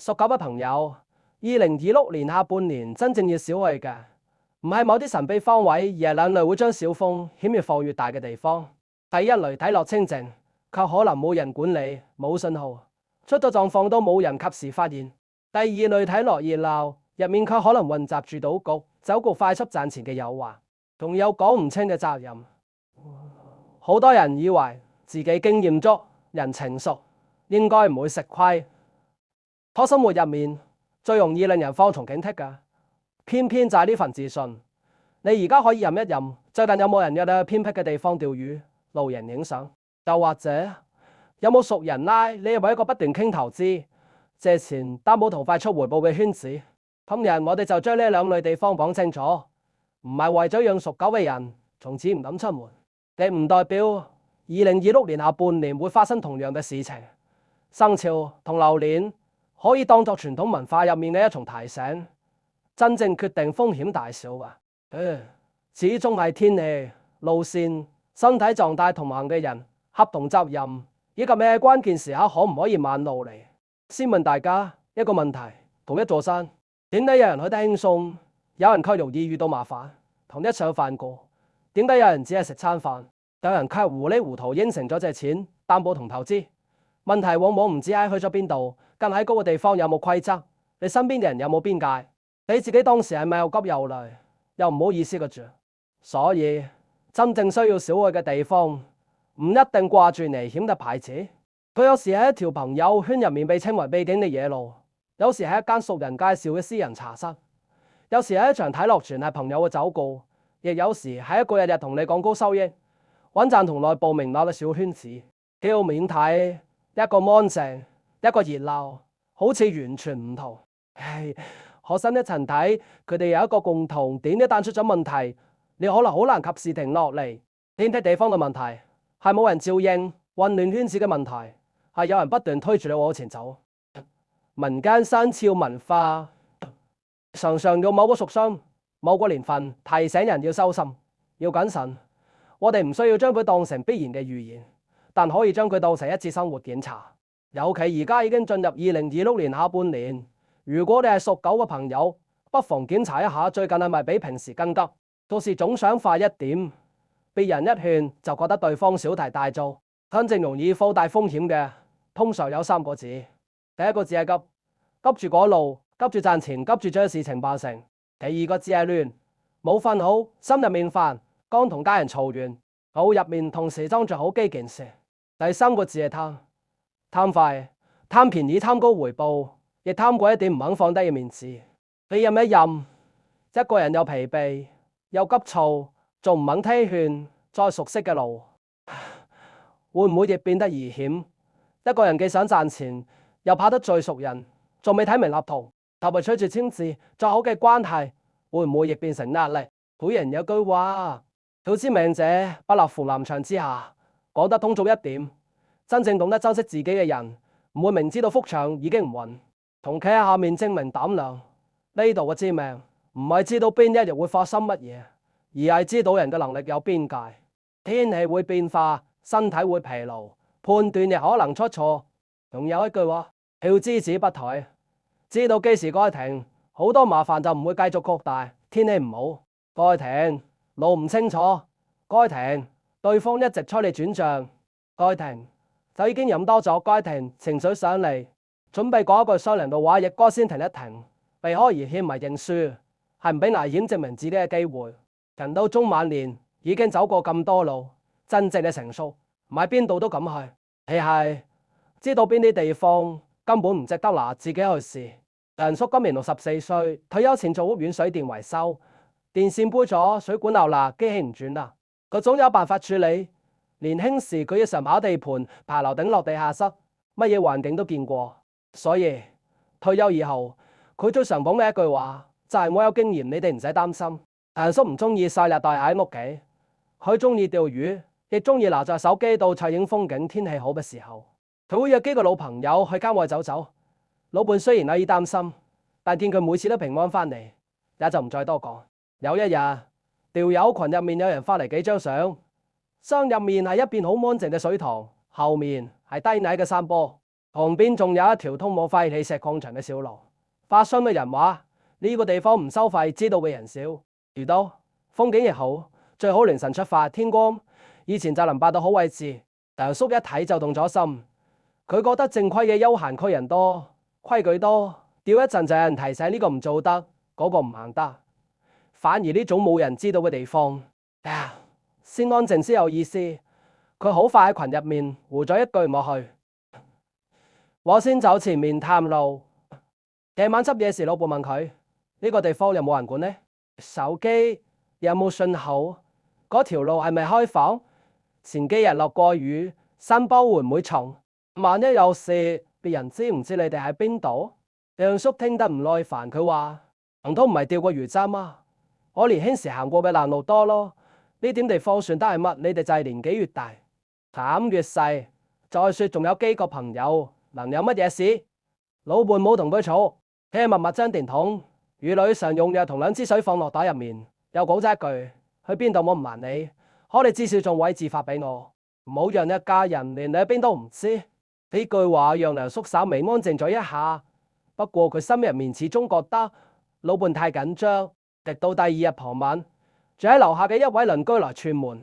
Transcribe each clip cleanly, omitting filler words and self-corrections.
屬狗嘅朋友，2026年下半年真正要小去嘅，唔係某啲神秘方位，而係兩類會將小風險越放越大嘅地方。第一類睇落清靜，卻可能冇人管理，冇信號，出咗狀況都冇人及時發現。第二類睇落熱鬧，入面卻可能混雜住賭局、走過快速賺錢嘅誘惑，仲有講唔清嘅責任。好多人以為自己經驗足、人情熟，應該唔會食虧。可生活入面最容易令人放鬆警惕嘅，偏偏就係呢份自信。你而家可以任一任，最近有冇人約你去偏僻嘅地方釣魚、露營影相？又或者有冇熟人拉你入一個不斷傾投資、借錢、擔保同快速回報嘅圈子？今日我哋就將呢兩類地方講清楚，唔係為咗讓屬狗嘅人從此唔敢出門，亦唔代表2026年下半年會發生同樣嘅事情。生肖同流年可以當作傳統文化入面嘅一重提醒，真正決定風險大小嘅，始終係天氣、路線、身體狀態同行嘅人、合同責任，以及咩關鍵時刻可唔可以晚路嚟。先問大家一個問題：同一座山，點解有人去得輕鬆，有人卻容易遇到麻煩？同一場飯局，點解有人只係食餐飯，有人卻糊裡糊塗應承咗借錢、擔保同投資？問題往往唔止喺去咗邊度，更喺嗰個地方有冇規則，你身邊嘅人有冇邊界，你自己當時係咪又急又累，又唔好意思嘅住。所以真正需要小愛嘅地方，唔一定掛住危險嘅牌子，佢有時係一條朋友圈入面被稱為秘境嘅野路，有時係一間熟人介紹嘅私人茶室，有時係一場睇落全係朋友嘅走告，亦有時係一個日日同你講高收益、穩賺同內部名流嘅小圈子。叫面睇一個安靜，一個熱鬧，好似完全唔同。可深一層睇，佢哋有一個共同點，一旦出咗問題，你可能好難及時停落嚟。天梯地方嘅問題係冇人照應，混亂圈子嘅問題係有人不斷推住你往前走。民間生肖文化常常用某個屬相、某個年份提醒人要收心、要謹慎。我哋唔需要將佢當成必然嘅預言，但可以將佢當成一次生活檢查。尤其而家已經進入2026年下半年，如果你係屬狗嘅朋友，不妨檢查一下最近係咪比平時更急。到時總想快一點，別人一勸就覺得對方小題大做。真正容易放大風險嘅，通常有3個字。第一個字係急，急住趕路，急住賺錢，急住將事情辦成。第二個字係亂，冇瞓好，心入面煩，剛同家人嘈完，腦入面同時裝着好幾件事。第3個字係貪，貪快、貪便宜、貪高回報，亦貪過一點唔肯放低嘅面子。你任一任，一個人又疲憊又急躁，仲唔肯聽勸，再熟悉嘅路，會唔會亦變得疑險？一個人既想賺錢，又怕得罪熟人，仲未睇明立圖，特別吹住簽字，再好嘅關係，會唔會亦變成壓力？古人有句話：早知命者不立扶南牆之下。講得通俗一點，真正懂得珍惜自己嘅人，唔會明知道幅牆已經唔穩，同企喺下面證明膽量。呢度嘅知命，唔係知道邊一日會發生乜嘢，而係知道人嘅能力有邊界。天氣會變化，身體會疲勞，判斷亦可能出錯。仲有一句話：票之子不退，知道幾時該停，好多麻煩就唔會繼續擴大。天氣唔好，該停；路唔清楚，該停；對方一直催你轉賬，該停；就已經飲多咗，該停；情緒上嚟，準備講一句商量嘅話，亦該先停一停。避開而欠唔係認輸，係唔俾危險證明自己嘅機會。人到中晚年已經走過咁多路，真正嘅成熟唔係邊度都敢去，而係知道邊啲地方根本唔值得拿自己去試。梁叔今年64歲，退休前做屋苑水電維修，電線杯咗，水管漏啦，機器唔轉啦，佢總有辦法處理。年輕時佢要常跑地盤、爬樓頂、落地下室，乜嘢環境都見過，所以退休以後，佢最常講嘅一句話就係：我有經驗，你哋唔使擔心。梁叔唔中意晒日大喺屋企，佢中意釣魚，亦中意拿在手機度撮影風景。天氣好嘅時候，佢會約幾個老朋友去郊外走走。老伴雖然有啲擔心，但見佢每次都平安返嚟，也就唔再多講。有一日，釣友群入面有人發嚟幾張相，相入面係一片好安靜嘅水塘，後面係低矮嘅山坡。旁邊仲有一條通往廢棄石礦場嘅小路。發信嘅人話呢個地方唔收費，知道嘅人少。遇到風景亦好，最好凌晨出發，天光以前就能霸到好位置。梁叔一睇就動咗心，佢覺得正規嘅休閒區人多，規矩多，吊一陣就有人提醒呢個唔做得，嗰個唔行得。反而呢種冇人知道嘅地方，先安靜先有意思。佢好快喺群入面回咗一句唔好去，我先走前面探路。夜晚執嘢時，老伴問佢呢個地方有冇人管呢？手機有冇信號？嗰條路係咪開放？前幾日落過雨，山坡會唔會重？萬一有事，別人知唔知你哋喺邊度？梁叔聽得唔耐煩，佢話唔通唔係釣過魚針啊？我年輕時行過嘅爛路多咯，呢點地方算得係乜？你哋就係年紀越大膽越細。再說仲有幾個朋友，能有乜嘢事？老伴冇同佢嘈，佢默默將電筒、乳女常用藥同2支水放落袋入面，又講咗一句：去邊度我唔瞞你，可你至少仲位置發俾我，唔好讓一家人連你喺邊都唔知。呢句話讓梁叔稍微安靜咗一下，不過佢心入面始終覺得老伴太緊張。直到第2日傍晚，住喺樓下嘅一位鄰居來串門。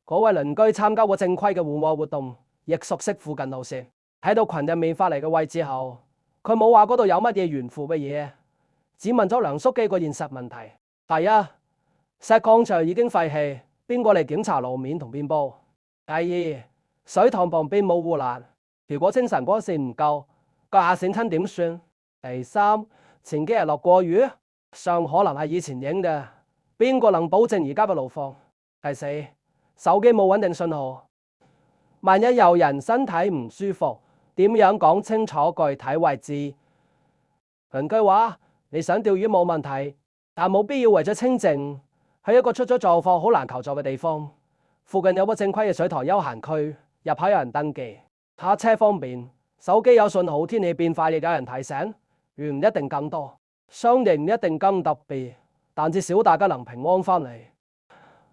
嗰位鄰居參加過正規嘅戶外活動，亦熟悉附近路線。睇到群入面發嚟嘅位置後，佢冇話嗰度有乜嘢懸浮嘅嘢，只問咗梁叔幾個現實問題。第一，石礦場已經廢棄，邊個嚟檢查路面同邊鋪？第二，水塘旁邊冇護欄，如果清晨光線唔夠，腳下閃親點算？第三，前幾日落過雨，相可能係以前影嘅，邊個能保證而家嘅路況？第四，手機冇穩定信號，萬一有人身體唔舒服，點樣講清楚具體位置？鄰居話：你想釣魚冇問題，但冇必要為咗清靜，去一個出咗狀況好難求助嘅地方。附近有個正規嘅水塘休閒區，入口有人登記，泊車方便，手機有信號，天氣變化亦有人提醒。魚唔一定更多，相亦唔一定更特別，但至少大家能平安返嚟。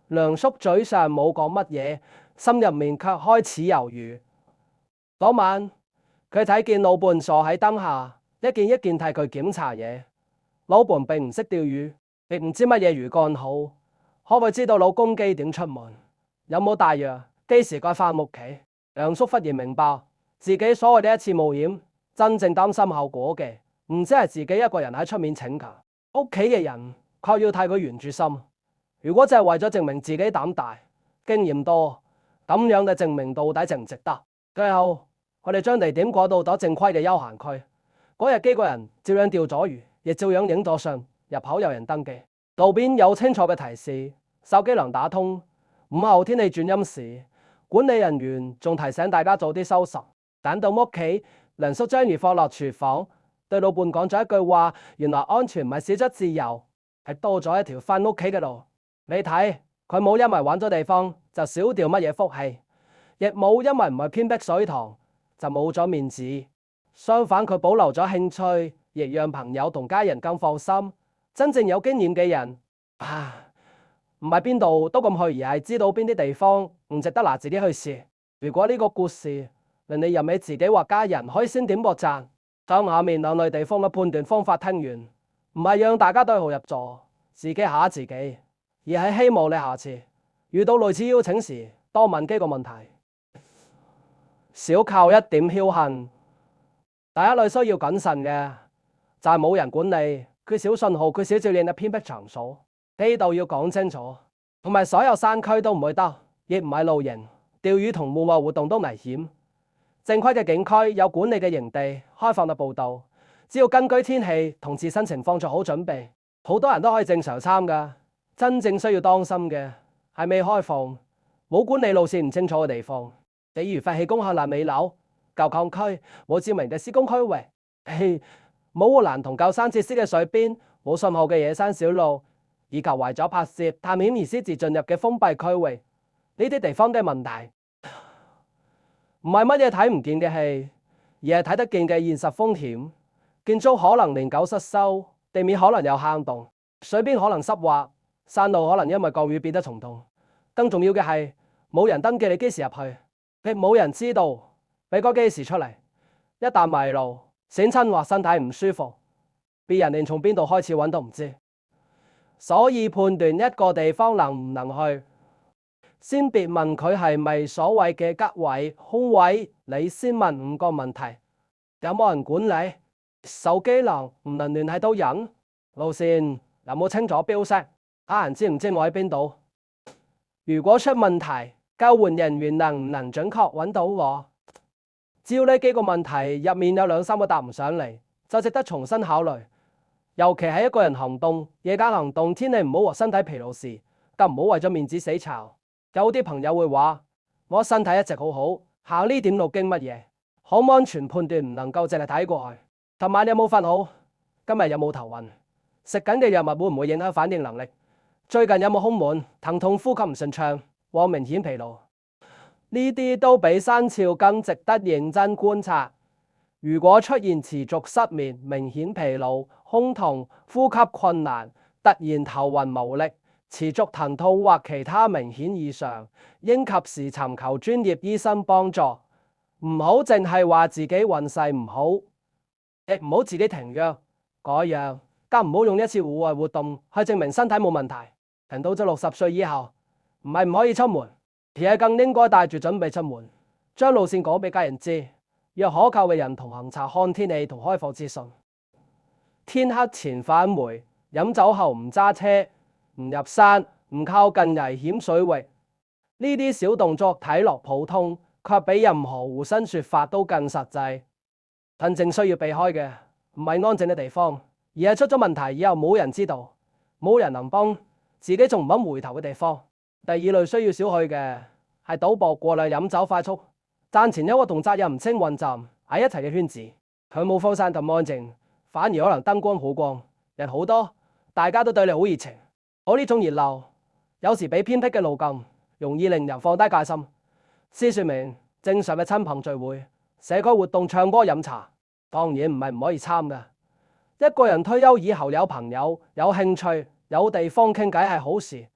梁叔嘴上冇講乜嘢，心入面卻開始猶豫。嗰晚佢睇見老伴坐喺燈下，一件一件替佢檢查嘢。老伴並唔識釣魚，亦唔知乜嘢魚竿好，可唔可以知道老公幾點出門，有冇帶藥，幾時該返屋企？梁叔忽然明白，自己所謂嘅一次冒險，真正擔心後果嘅唔止係自己一個人喺出面請求，屋企嘅人卻要替佢懸住心。如果就係為咗證明自己膽大、經驗多，咁樣嘅證明到底值唔值得？最後我哋將地點改到咗正規嘅休閒區。嗰日幾個人照樣釣咗魚，亦照樣影咗相，入口有人登記，路邊有清楚嘅提示，手機能打通。午後天氣轉陰時，管理人員仲提醒大家早啲收拾。等到屋企，梁叔將魚放落廚房，對老伴講咗一句話：原來安全唔係少咗自由，係多咗一條返屋企嘅路。你睇佢冇因為揾咗地方就少掉乜嘢福氣，亦冇因為唔係偏僻水塘就冇咗面子。相反，佢保留咗興趣，亦讓朋友同家人更放心。真正有經驗嘅人唔係邊度都咁去，而係知道邊啲地方唔值得拿自己去試。如果呢個故事令你任你自己或家人，可以先點個讚。將下面兩類地方嘅判斷方法聽完，唔係讓大家對號入座，自己嚇自己，而係希望你下次遇到類似邀請時，多問幾個問題。少靠一點僥倖。第一類需要謹慎嘅就係冇人管理，缺少信號，缺少照應嘅偏僻場所。呢度要講清楚，同埋所有山區都唔會得，亦唔係露營、釣魚同戶外活動都危險。正規嘅景區有管理嘅營地，開放嘅步道，只要根據天氣同自身情況做好準備，好多人都可以正常參加。真正需要當心嘅係未開放、冇管理路線唔清楚嘅地方，比如廢棄工廈爛尾樓、舊礦區、冇照明嘅施工區域，冇護欄同舊山設施嘅水邊、冇信號嘅野山小路，以及為咗拍攝、探險而私自進入嘅封閉區域，呢啲地方都係問題。唔係乜嘢睇唔見嘅戲，而係睇得見嘅現實風險。建築可能年久失修，地面可能有坑洞，水邊可能濕滑，山路可能因為降雨變得蟲洞。更重要嘅係冇人登記你幾時入去，亦冇人知道你該幾時出嚟。一旦迷路，閃親或身體唔舒服，別人連從邊度開始揾都唔知。所以判斷一個地方能唔能去，先別問佢係咪所謂嘅吉位、空位，你先問5個問題：有冇人管理？手機能唔能聯繫到人？路線有冇清楚標識？家人知唔知我喺邊度？如果出問題，救援人員能唔能準確揾到我？只要呢幾個問題入面有2、3個答唔上嚟，就值得重新考慮。尤其係一個人行動、夜間行動、天氣唔好和身體疲勞時，更唔好為咗面子死吵。有啲朋友會話：我身體一直好好，行呢點路經乜嘢？可唔安全判斷唔能夠淨係睇過去。琴晚有冇瞓好？今日有冇頭暈？食緊嘅藥物會唔會影響反應能力？最近有冇胸悶、疼痛、呼吸唔順暢或明顯疲勞？呢啲都比生肖更值得認真觀察。如果出現持續失眠、明顯疲勞、胸痛、呼吸困難、突然頭暈無力、持續疼痛或其他明顯異常，應及時尋求專業醫生幫助。唔好淨係話自己運勢唔好，亦唔好自己停藥改藥，更唔好用一次戶外活動去證明身體冇問題。人到咗60歲以後，唔係唔可以出門，而係更應該帶住準備出門，將路線講俾家人知，約可靠嘅人同行查看天氣同開課資訊。天黑前返回，飲酒後唔揸車，唔入山，唔靠近危險水域。呢啲小動作睇落普通，卻比任何護身說法都更實際。真正需要避開嘅唔係安靜嘅地方，而係出咗問題以後冇人知道，冇人能幫，自己仲唔肯回頭嘅地方。第二類需要少去嘅係賭博、過量飲酒、快速賺錢、憂鬱同責任唔清混雜喺一齊嘅圈子。佢冇荒山咁安靜，反而可能燈光好光，人好多，大家都對你好熱情。我呢種熱鬧有時比偏僻嘅路徑容易令人放低戒心。先說明，正常嘅親朋聚會、社區活動、唱歌飲茶，當然唔係唔可以參嘅。一個人退休以後有朋友、有興趣、有地方傾偈係好事。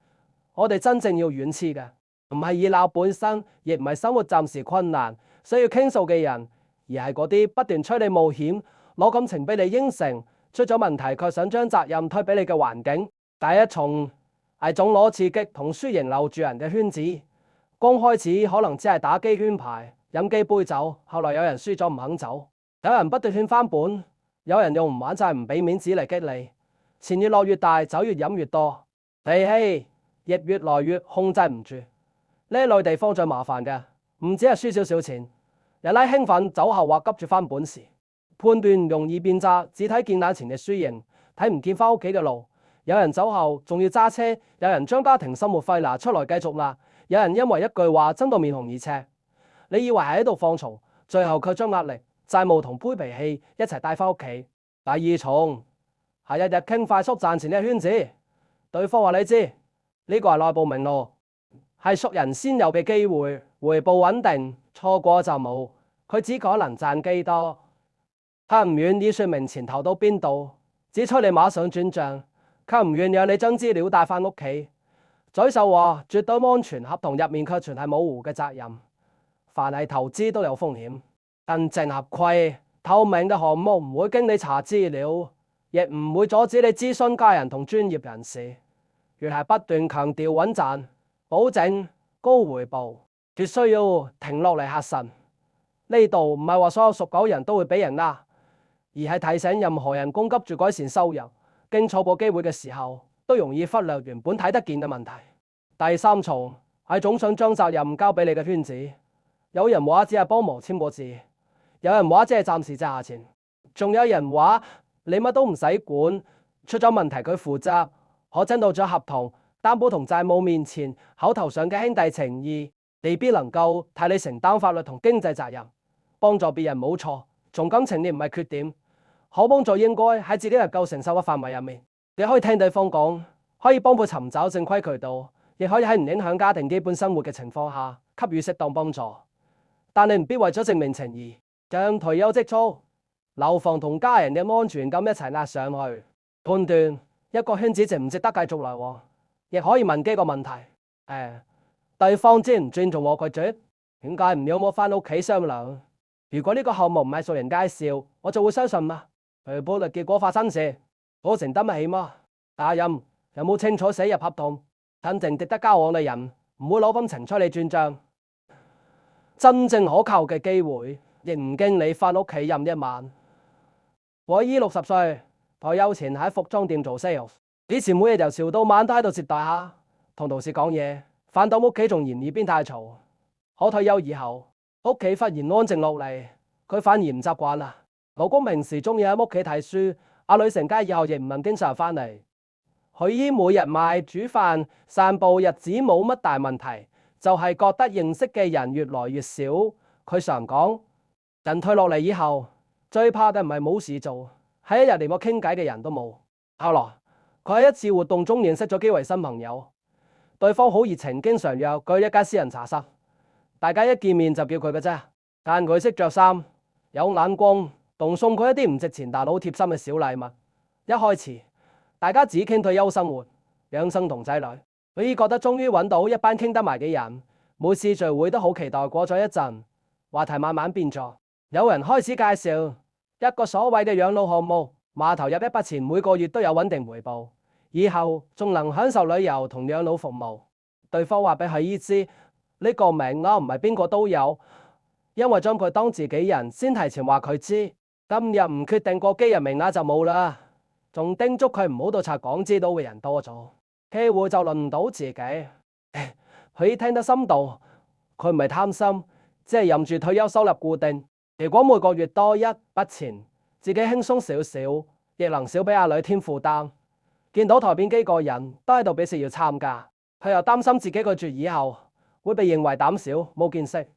我哋真正要遠黐嘅，唔係熱鬧本身，亦唔係生活暫時困難需要傾訴嘅人，而係嗰啲不斷催你冒險、攞感情俾你應承，出咗問題卻想將責任推俾你嘅環境。第一重係總攞刺激同輸贏留住人嘅圈子。剛開始可能只係打機圈牌、飲幾杯酒，後來有人輸咗唔肯走，有人不斷勸翻本，有人用唔玩債唔俾面子嚟激你，錢越落越大，酒越飲越多，脾氣亦越來越控制唔住。呢類地方最麻煩嘅，唔止係輸少少錢，人喺興奮酒後或急住翻本時，判斷容易變差，只睇見眼前嘅輸贏，睇唔見翻屋企嘅路。有人酒後仲要揸車，有人將家庭生活費拿出來繼續啦，有人因為一句話爭到面紅耳赤。你以為係喺度放鬆，最後卻將壓力、債務同杯脾氣一齊帶翻屋企。第二重係日日傾快速賺錢嘅圈子，對方話你知呢個係內部明路，係熟人先有嘅機會，回報穩定，錯過就冇。佢只可能賺幾多，行唔遠已說明前頭到邊度，只催你馬上轉賬，卻唔願有你將資料帶翻屋企。嘴秀話絕對安全，合同入面卻全係模糊嘅責任。凡係投資都有風險，真正合規透明嘅項目唔會經你查資料，亦唔會阻止你諮詢家人同專業人士。越係不斷強調穩賺、保證、高回報，越需要停落嚟核實。呢度唔係話所有屬狗人都會俾人呃，而係提醒任何人供急住改善收入，經錯過機會嘅時候，都容易忽略原本睇得見嘅問題。第三重係總想將責任交俾你嘅圈子。有人話只係幫忙簽個字，有人話只係暫時借下錢，仲有人話你乜都唔使管，出咗問題佢負責。可真到咗合同、擔保同債務面前，口頭上嘅兄弟情義未必能夠替你承擔法律同經濟責任。幫助別人冇錯，重感情亦唔係缺點，可幫助應該喺自己能夠承受嘅範圍入面。你可以聽對方講，可以幫佢尋找正規渠道，亦可以喺唔影響家庭基本生活嘅情況下給予適當幫助。但你唔必為咗證明情義，將退休積蓄、樓房同家人嘅安全感一齊壓上去。判斷一個圈子值唔值得繼續來往，亦可以問幾個問題。對方尊唔尊重我拒絕？點解唔要我返屋企商量？如果呢個項目唔係熟人介紹，我就會相信嗎？賠付率結果發生時，我承擔得起嗎？責任有冇清楚寫入合同？真正值得交往嘅人唔會攞份情催你轉賬。真正可靠嘅機會，亦唔經你返屋企飲一晚。我姨60歲，退休前喺服裝店做 sales， 以前每日由朝到晚都喺度接待客，同同事講嘢，返到屋企仲嫌耳邊太嘈。可退休以後，屋企忽然安靜落嚟，佢反而唔習慣啦。老公平時中意喺屋企睇書，阿女成家以後亦唔能經常返嚟。許姨每日買煮飯散步，日子冇乜大問題，就係覺得認識嘅人越來越少。佢常講，人退落嚟以後，最怕嘅唔係冇事做，係一日連個傾偈嘅人都冇。後來佢喺一次活動中認識咗幾位新朋友，對方好熱情，經常約佢一間私人茶室。大家一見面就叫佢嘅啫，但佢識着衫，有眼光，仲送佢一啲唔值錢但好貼心嘅小禮物。一開始大家只傾退休生活、養生同仔女，佢已覺得終於揾到一班傾得埋嘅人。每次聚會都好期待。過咗一陣，話題慢慢變咗，有人開始介紹一個所謂嘅養老項目，碼頭入一筆錢，每個月都有穩定回報，以後仲能享受旅遊同養老服務。對方話俾許姨知，呢個名額唔係邊個都有，因為將佢當自己人，先提前話佢知，今日唔決定過幾日名額就冇啦。仲叮囑佢唔好到查港知道嘅人多咗，機會就輪唔到自己。許姨聽得心動，佢唔係貪心，只係任住退休收入固定。如果每個月多一筆錢，自己輕鬆少少，亦能少俾阿女添負擔。見到台邊幾個人都喺度表示要參加，佢又擔心自己拒絕以後會被認為膽小冇見識。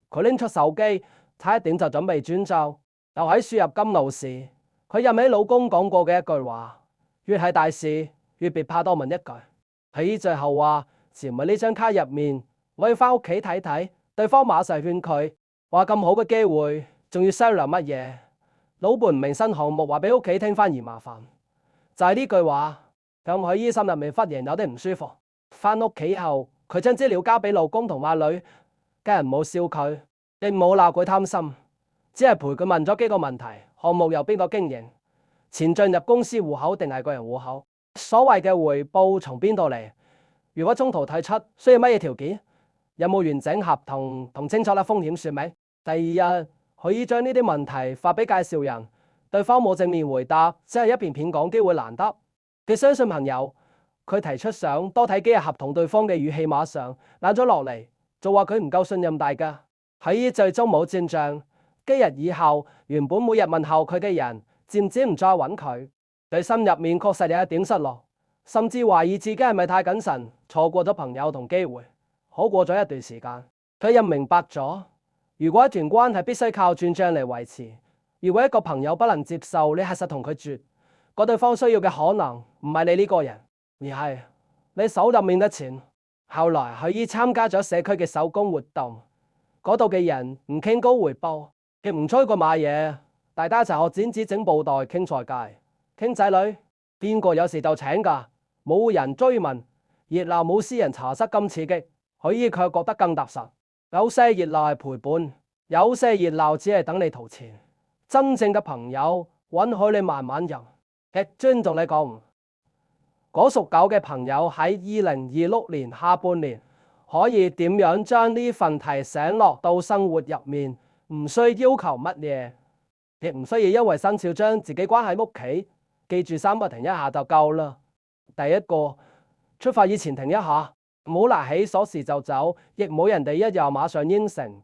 佢拎出手機，差一點就準備轉賬，就喺輸入金路時，佢諗起老公講過嘅一句話：越係大事，越別怕多問一句。許姨最後話：前面呢張卡入面，我要返屋企睇睇。對方馬上勸佢話：咁好嘅機會，仲要商量乜嘢？老伴唔明新項目，話俾屋企聽翻而麻煩。就係呢句話，咁許姨心入面忽然有啲唔舒服。返屋企後，佢將資料交俾老公同阿女，家人冇笑佢，亦冇鬧佢貪心，只係陪佢問咗幾個問題：項目由邊個經營？錢進入公司戶口定係個人戶口？所謂嘅回報從邊度嚟？如果中途退出，需要乜嘢條件？有冇完整合同同清楚嘅風險說明？第二日，許姨將呢啲問題發俾介紹人，對方冇正面回答，只係一片片講機會難得。佢相信朋友，佢提出想多睇幾日合同，對方嘅語氣馬上冷咗落嚟，就話佢唔夠信任大家。許姨最終冇轉賬。幾日以後，原本每日問候佢嘅人，漸漸唔再揾佢。佢心入面確實有一點失落，甚至懷疑自己係咪太謹慎，錯過咗朋友同機會。好過咗一段時間，佢又明白咗，如果一段關係必須靠轉賬嚟維持，如果一個朋友不能接受你核實同佢絕，嗰對方需要嘅可能唔係你呢個人，而係你手入面嘅錢。後來許姨參加咗社區嘅手工活動，嗰度嘅人唔傾高回報，亦唔催佢買嘢，大家一齊學剪紙、整布袋、傾菜界、傾仔女，邊個有事就請㗎，冇人追問，熱鬧冇私人茶室咁刺激。許姨卻覺得更踏實。有些熱鬧係陪伴，有些熱鬧只係等你掏錢。真正嘅朋友允許你慢慢入，亦尊重你講。嗰屬狗嘅朋友喺2026年下半年可以點樣將呢份提醒落到生活入面？唔需要求乜嘢，亦唔需要因為生肖將自己關喺屋企。記住三個停一下就夠啦。第一個，出發以前停一下。唔好拿起鎖匙就走，亦冇人哋一又馬上應承。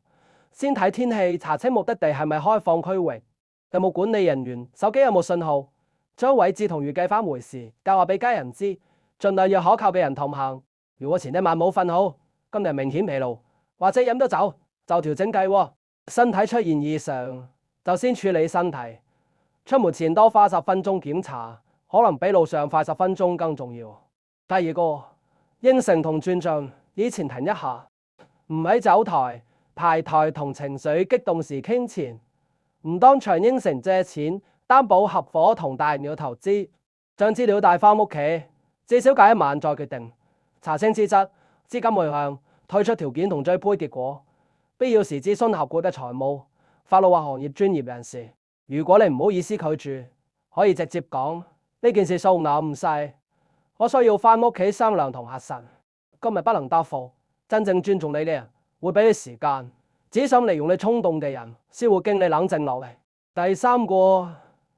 先睇天氣，查清目的地係咪開放區域，有冇管理人員，手機有冇信號，將位置同預計返回時教話俾家人知，盡量約可靠嘅人同行。如果前一晚冇瞓好，今日明顯疲勞，或者飲咗酒，就調整計喎。身體出現異常，就先處理身體。出門前多花10分鐘檢查，可能比路上快10分鐘更重要。第二個。應承同轉賬，以前停一下，唔喺走台、排台同情緒激動時傾錢，唔當場應承借錢、擔保合夥同大鳥投資，將資料帶返屋企，至少隔一晚再決定，查清資質、資金去向、退出條件同最杯結果，必要時諮詢合股嘅財務，法律或行業專業人士。如果你唔好意思拒絕，可以直接講呢件事數額唔細，我需要返屋企商量同核實。今日不能答覆。真正尊重你嘅人會俾你時間，只想利用你衝動嘅人先會經你冷靜落嚟。第三個，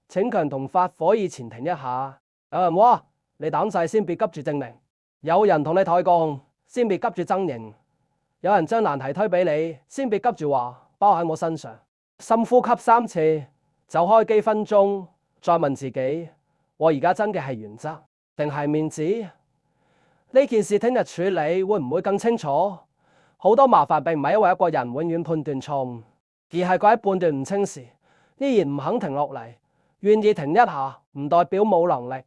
逞強同發火以前停一下。有人話你膽細先別急住證明，有人同你抬槓先別急住爭贏，有人將難題推俾你先別急住話包喺我身上。深呼吸3次，走開幾分鐘，再問自己：我而家真嘅係原則定係面子？呢件事聽日處理會唔會更清楚？好多麻煩並唔係因為一個人永遠判斷錯誤，而係佢喺判斷唔清時依然唔肯停落嚟。願意停一下唔代表冇能力。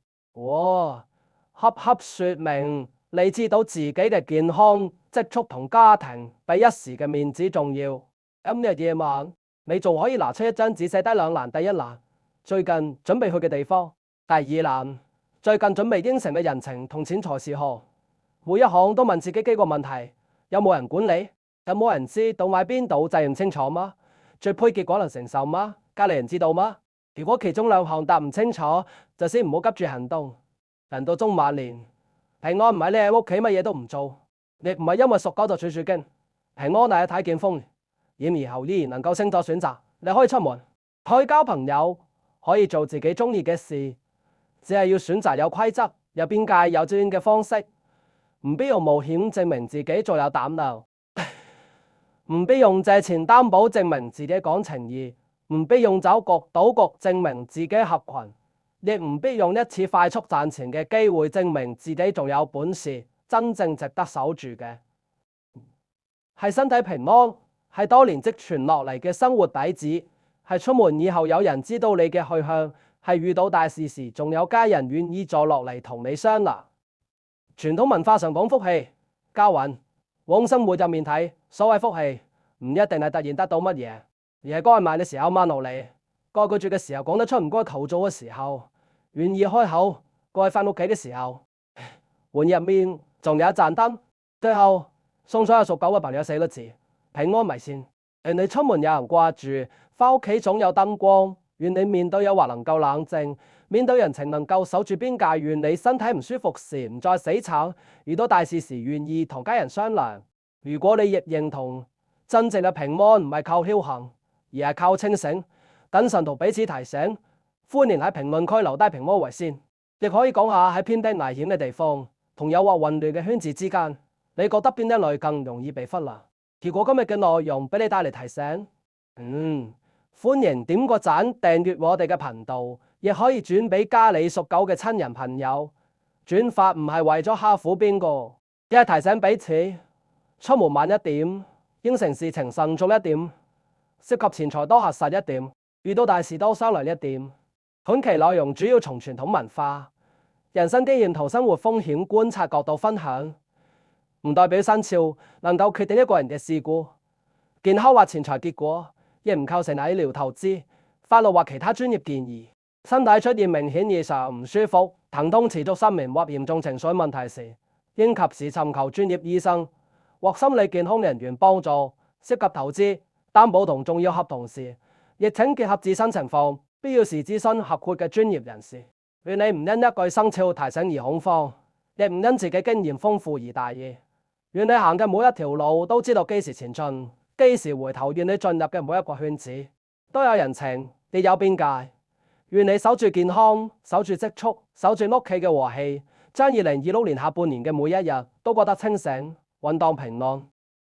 恰恰說明你知道自己嘅健康、積蓄同家庭比一時嘅面子重要。今日夜晚你仲可以拿出一張紙寫低2欄：第一欄最近準備去嘅地方；第二欄最近準備應承嘅人情同錢財事項。每一項都問自己幾個問題：有冇人管理？有冇人知道買邊度？責任清楚嗎？最配結果能承受嗎？家裏人知道嗎？如果其中2項答唔清楚，就先唔好急住行動。人到中晚年，平安唔係你喺屋企乜嘢都唔做，亦唔係因為屬狗就處處驚。平安係睇見風，然後依然能夠清楚選擇。你可以出門，可以交朋友，可以做自己中意嘅事，只係要選擇有規則、有邊界、有尊嚴嘅方式。唔必用冒險證明自己最有膽量，唔必用借錢擔保證明自己講情義，唔必用走局賭局證明自己合群，亦唔必用一次快速賺錢嘅機會證明自己仲有本事。真正值得守住嘅係身體平安，係多年積存落嚟嘅生活底子，係出門以後有人知道你嘅去向，係遇到大事時仲有家人願意坐落嚟同你商量。傳統文化上講福氣交運，往生活入面睇，所謂福氣唔一定係突然得到乜嘢，而係該慢嘅時候慢落嚟，該拒絕嘅時候講得出，唔該求助嘅時候願意開口，該返屋企嘅時候碗入面仲有一盞燈。最後送所有屬狗嘅朋友4個字：平安為先。願你出門有人掛住，返屋企總有燈光。願你面對誘惑能夠冷靜，面對人情能夠守住邊界。願你身體唔舒服時唔再死撐，遇到大事時願意同家人商量。如果你亦認同真正嘅平安唔係靠僥倖，而係靠清醒，等神徒彼此提醒。歡迎喺評論區留低平安為先，亦可以講下喺偏僻危險嘅地方同誘惑混亂嘅圈子之間，你覺得邊一類更容易被忽略？如果今日嘅內容俾你帶嚟提醒，歡迎點個讚，訂閱我哋嘅頻道，亦可以轉俾家裏屬狗嘅親人朋友。轉發唔係為咗嚇唬邊個，而係提醒彼此出門慢一點，應承事情慎重一點，涉及錢財多核實一點，遇到大事多商量一點。本期內容主要從傳統文化、人生經驗同生活風險觀察角度分享，唔代表生肖能夠決定一個人嘅事故、健康或錢財結果，亦唔構成醫療投資、法律或其他專業建議。身體出現明顯異常唔舒服、疼痛持續失眠或嚴重情緒問題時，應及時尋求專業醫生或心理健康人員幫助。涉及投資、擔保同重要合同時，亦請結合自身情況，必要時諮詢合括嘅專業人士。願你唔因一句生肖提醒而恐慌，亦唔因自己經驗豐富而大意。願你行嘅每一條路都知道幾時前進，幾時回頭。願你進入嘅每一個圈子都有人情，亦有邊界。願你守住健康，守住積蓄，守住屋企嘅和氣，將2026年下半年嘅每一日都過得清醒、穩當、平安。